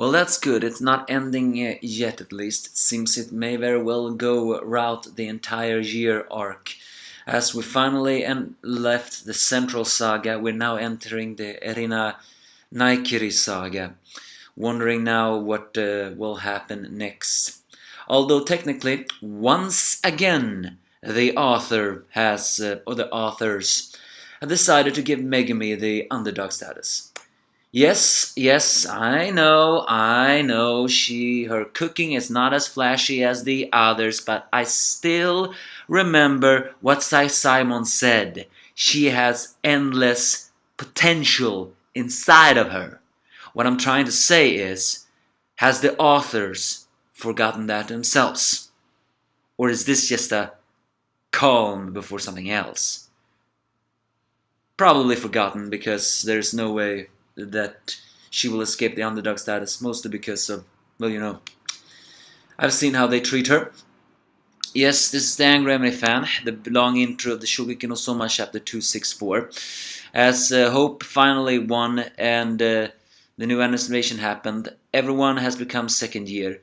Well, that's good. It's not ending yet, at least. It seems it may very well go route the entire year arc. As we finally left the central saga, we're now entering the Erina Naikiri saga. Wondering now what will happen next. Although technically, once again, the author has, or the authors, have decided to give Megumi the underdog status. Yes, I know, her cooking is not as flashy as the others, but I still remember what Simon said. She has endless potential inside of her. What I'm trying to say is, has the authors forgotten that themselves? Or is this just a calm before something else? Probably forgotten, because there's no way that she will escape the underdog status, mostly because of, well, I've seen how they treat her. Yes, this is the Angry Emily fan, the long intro of the Shokugeki no Soma chapter 264. As Hope finally won and the new animation happened, everyone has become second year.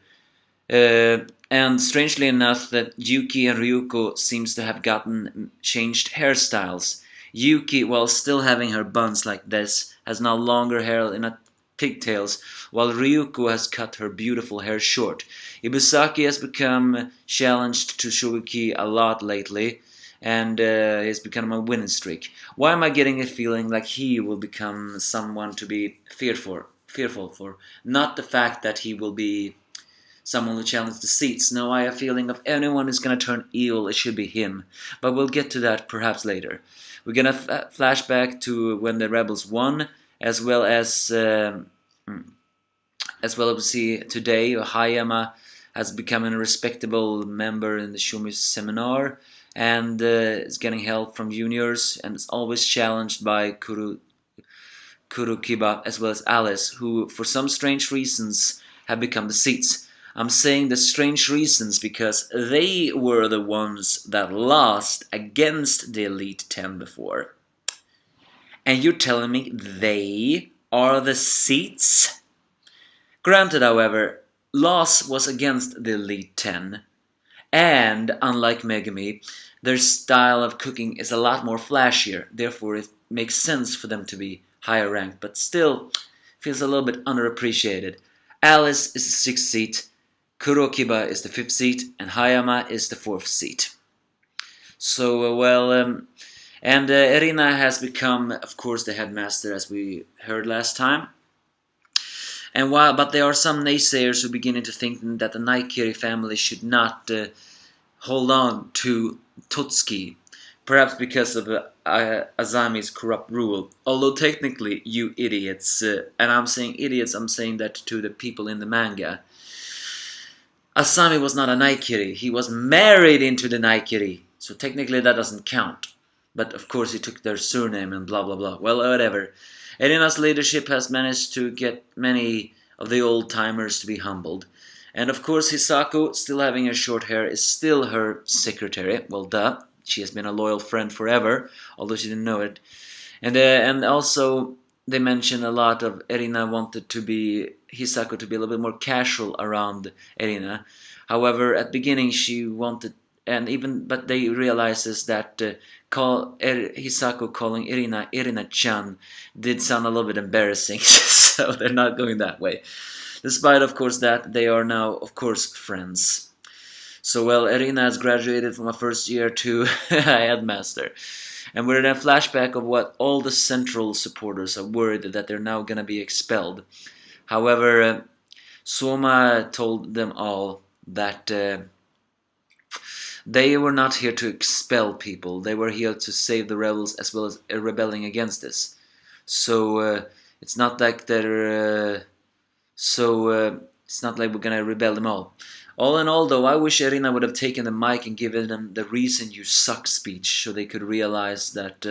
And strangely enough, that Yuki and Ryuko seems to have gotten changed hairstyles. Yuki, while still having her buns like this, has now longer hair in a pigtails, while Ryuko has cut her beautiful hair short. Ibusaki has become challenged to Shokugeki a lot lately, and he's become a winning streak. Why am I getting a feeling like he will become someone to be fearful for? Not the fact that he will be someone who challenges the seats. No, I have a feeling if anyone is going to turn evil, it should be him. But we'll get to that perhaps later. We're going to flash back to when the rebels won, as well as we see today Hayama has become a respectable member in the Shumi seminar, and is getting help from juniors, and is always challenged by Kurokiba as well as Alice, who for some strange reasons have become the seats. I'm saying the strange reasons because they were the ones that lost against the Elite 10 before. And you're telling me they are the seats? Granted, however, loss was against the Elite 10. And, unlike Megumi, their style of cooking is a lot more flashier. Therefore, it makes sense for them to be higher ranked. But still, feels a little bit underappreciated. Alice is the 6th seat. Kurokiba is the 5th seat, and Hayama is the 4th seat. So, and Erina has become, of course, the headmaster, as we heard last time. But there are some naysayers who are beginning to think that the Naikiri family should not hold on to Tootsuki, perhaps because of Azami's corrupt rule. Although technically, you idiots, and I'm saying idiots, I'm saying that to the people in the manga, Asami was not a Naikiri. He was married into the Naikiri. So technically that doesn't count. But of course he took their surname and blah blah blah. Well, whatever. Erina's leadership has managed to get many of the old-timers to be humbled. And of course Hisako, still having her short hair, is still her secretary. Well, duh. She has been a loyal friend forever, although she didn't know it. And also they mention a lot of Erina wanted to be Hisako to be a little bit more casual around Erina. However, at the beginning she wanted, but they realizes that Hisako calling Erina-chan did sound a little bit embarrassing, so they're not going that way. Despite, of course, that they are now, of course, friends. So, Erina has graduated from a first year to headmaster. And we're in a flashback of what all the central supporters are worried that they're now going to be expelled. However, Soma told them all that they were not here to expel people. They were here to save the rebels as well as rebelling against this. So it's not like they're it's not like we're gonna rebel them all. All in all, though, I wish Erina would have taken the mic and given them the reason you suck speech so they could realize that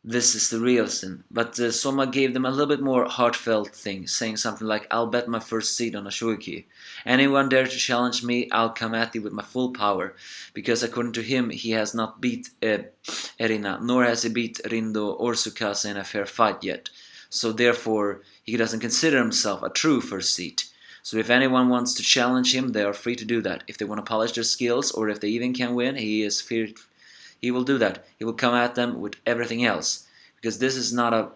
this is the real sin. But Soma gave them a little bit more heartfelt thing, saying something like, I'll bet my first seat on a Shokugeki. Anyone dare to challenge me, I'll come at you with my full power. Because according to him, he has not beat Erina, nor has he beat Rindo or Tsukasa in a fair fight yet. So therefore, he doesn't consider himself a true first seat. So if anyone wants to challenge him, they are free to do that. If they want to polish their skills, or if they even can win, he will do that. He will come at them with everything else. Because this is not a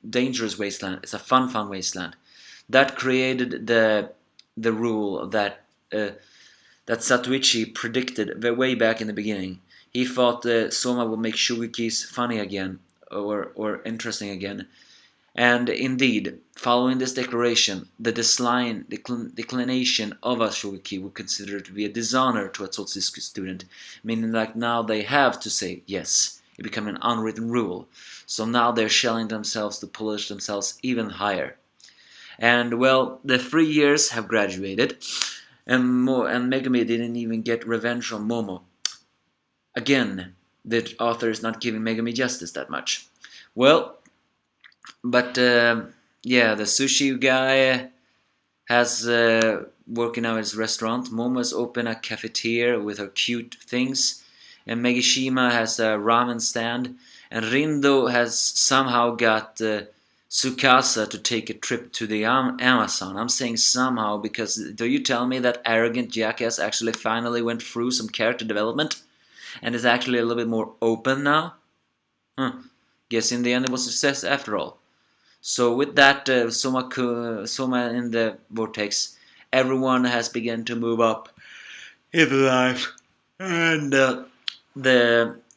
dangerous wasteland, it's a fun wasteland. That created the rule that Satoichi predicted way back in the beginning. He thought Soma would make Shogeki's funny again, or interesting again. And indeed, following this declaration, the declination of a Shokugeki would consider it to be a dishonor to a Tootsuki student, meaning that now they have to say yes. It became an unwritten rule. So now they're shelling themselves to polish themselves even higher. And well, the 3 years have graduated, and Megumi didn't even get revenge on Momo. Again, the author is not giving Megumi justice that much. Well, but yeah, the sushi guy has working out his restaurant. Momo's open a cafeteria with her cute things, and Megishima has a ramen stand, and Rindo has somehow got Tsukasa to take a trip to the Amazon. I'm saying somehow because do you tell me that arrogant jackass actually finally went through some character development and is actually a little bit more open now? Guess in the end it was a success after all. So with that Soma in the vortex, everyone has begun to move up in life, and the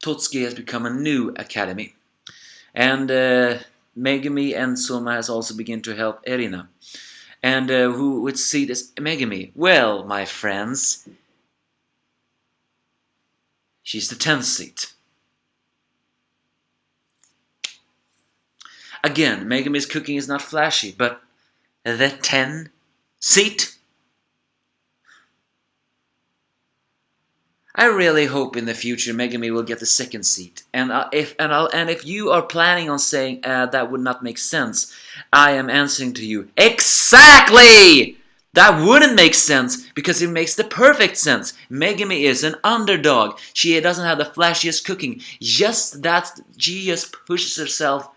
Tootsuki has become a new academy, and Megumi and Soma has also begun to help Erina. And which seat is Megumi? Well, my friends, she's the 10th seat. Again, Megumi's cooking is not flashy, but the 10 seat? I really hope in the future Megumi will get the 2nd seat. And if you are planning on saying that would not make sense, I am answering to you, exactly! That wouldn't make sense because it makes the perfect sense. Megumi is an underdog. She doesn't have the flashiest cooking. Just that she just pushes herself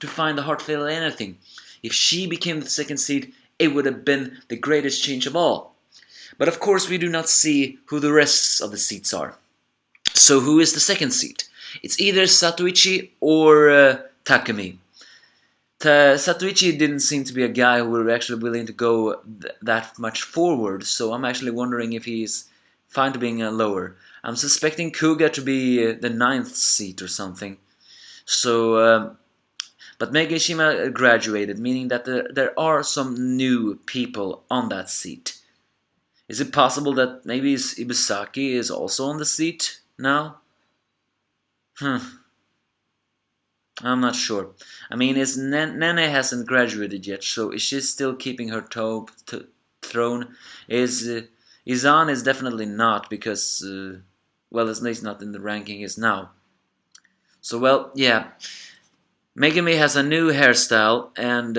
to find the heartfelt in anything. If she became the 2nd seed, it would have been the greatest change of all. But of course we do not see who the rest of the seats are. So who is the 2nd seat? It's either Satoichi or Takumi. Satoichi didn't seem to be a guy who was actually willing to go that much forward, so I'm actually wondering if he's fine to being lower. I'm suspecting Kuga to be the 9th seat or something. So but Megishima graduated, meaning that there are some new people on that seat. Is it possible that maybe Ibusaki is also on the seat now? I'm not sure. I mean, Nene hasn't graduated yet, so is she still keeping her throne? Izan is definitely not, because, well, at least not in the ranking is now. So, well, yeah. Megumi has a new hairstyle, and,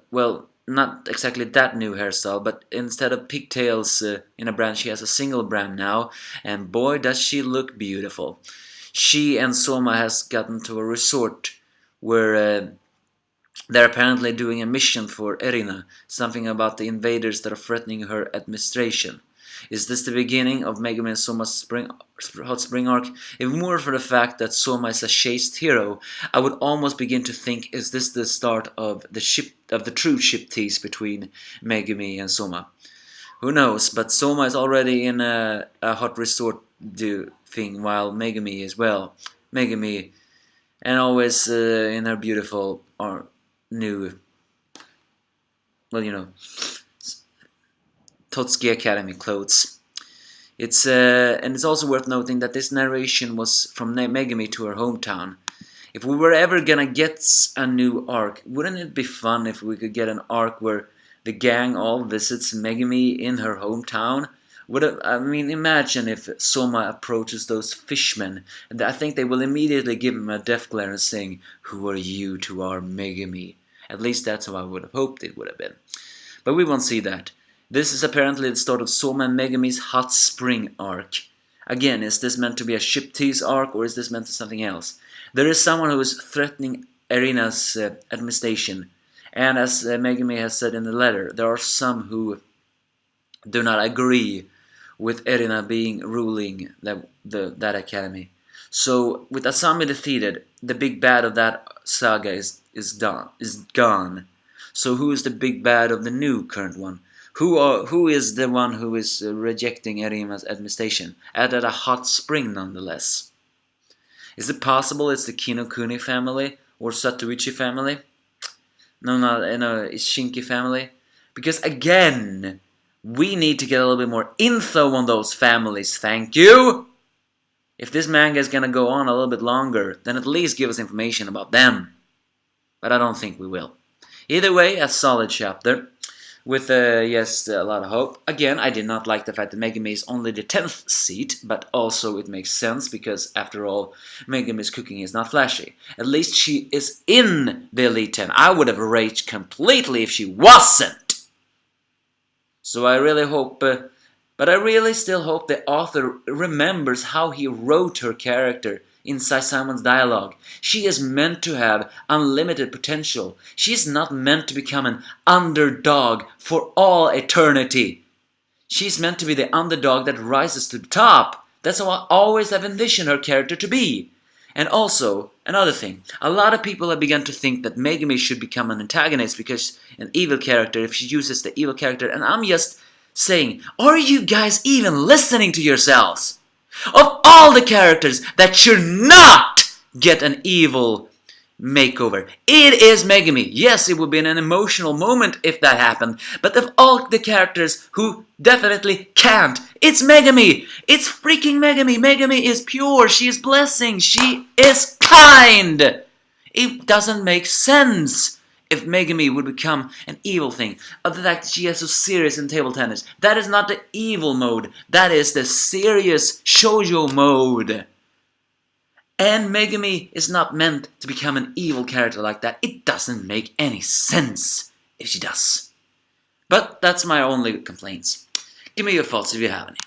well, not exactly that new hairstyle, but instead of pigtails in a brand, she has a single brand now, and boy does she look beautiful. She and Soma has gotten to a resort where they're apparently doing a mission for Erina, something about the invaders that are threatening her administration. Is this the beginning of Megumi and Soma's hot spring arc? If more for the fact that Soma is a chaste hero, I would almost begin to think, is this the start of the true ship tease between Megumi and Soma? Who knows? But Soma is already in a hot resort thing, while Megumi is, well, Megumi, and always in her beautiful or new, well, you know, Tootsuki Academy clothes. And it's also worth noting that this narration was from Megumi to her hometown. If we were ever gonna get a new arc, wouldn't it be fun if we could get an arc where the gang all visits Megumi in her hometown? I mean, imagine if Soma approaches those fishmen, and I think they will immediately give him a death glare and saying, "Who are you to our Megumi?" At least that's how I would have hoped it would have been. But we won't see that. This is apparently the start of Soma and Megumi's hot spring arc. Again, is this meant to be a ship tease arc, or is this meant to something else? There is someone who is threatening Erina's administration, And as Megumi has said in the letter, there are some who do not agree with Erina being ruling that academy. So with Asami defeated, the big bad of that saga is gone. So who is the big bad of the new current one? Who is the one who is rejecting Erina's administration? At a hot spring, nonetheless. Is it possible it's the Kinokuni family or Satoichi family? No, it's Shinki family. Because again, we need to get a little bit more info on those families, thank you! If this manga is gonna go on a little bit longer, then at least give us information about them. But I don't think we will. Either way, a solid chapter. With, yes, a lot of hope. Again, I did not like the fact that Megumi is only the 10th seat, but also it makes sense because, after all, Megumi's cooking is not flashy. At least she is in the Elite 10. I would have raged completely if she wasn't! So I really hope, but I really still hope the author remembers how he wrote her character in Saisamon's dialogue. She is meant to have unlimited potential. She is not meant to become an underdog for all eternity. She's meant to be the underdog that rises to the top. That's how I always have envisioned her character to be. And also, another thing, a lot of people have begun to think that Megumi should become an antagonist because an evil character, if she uses the evil character, and I'm just saying, are you guys even listening to yourselves? Of all the characters that should not get an evil makeover, it is Megumi. Yes, it would be an emotional moment if that happened, but of all the characters who definitely can't, it's Megumi. It's freaking Megumi. Megumi is pure. She is blessing. She is kind. It doesn't make sense if Megumi would become an evil thing. Of the fact that she is so serious in table tennis. That is not the evil mode. That is the serious shoujo mode. And Megumi is not meant to become an evil character like that. It doesn't make any sense if she does. But that's my only complaints. Give me your thoughts if you have any.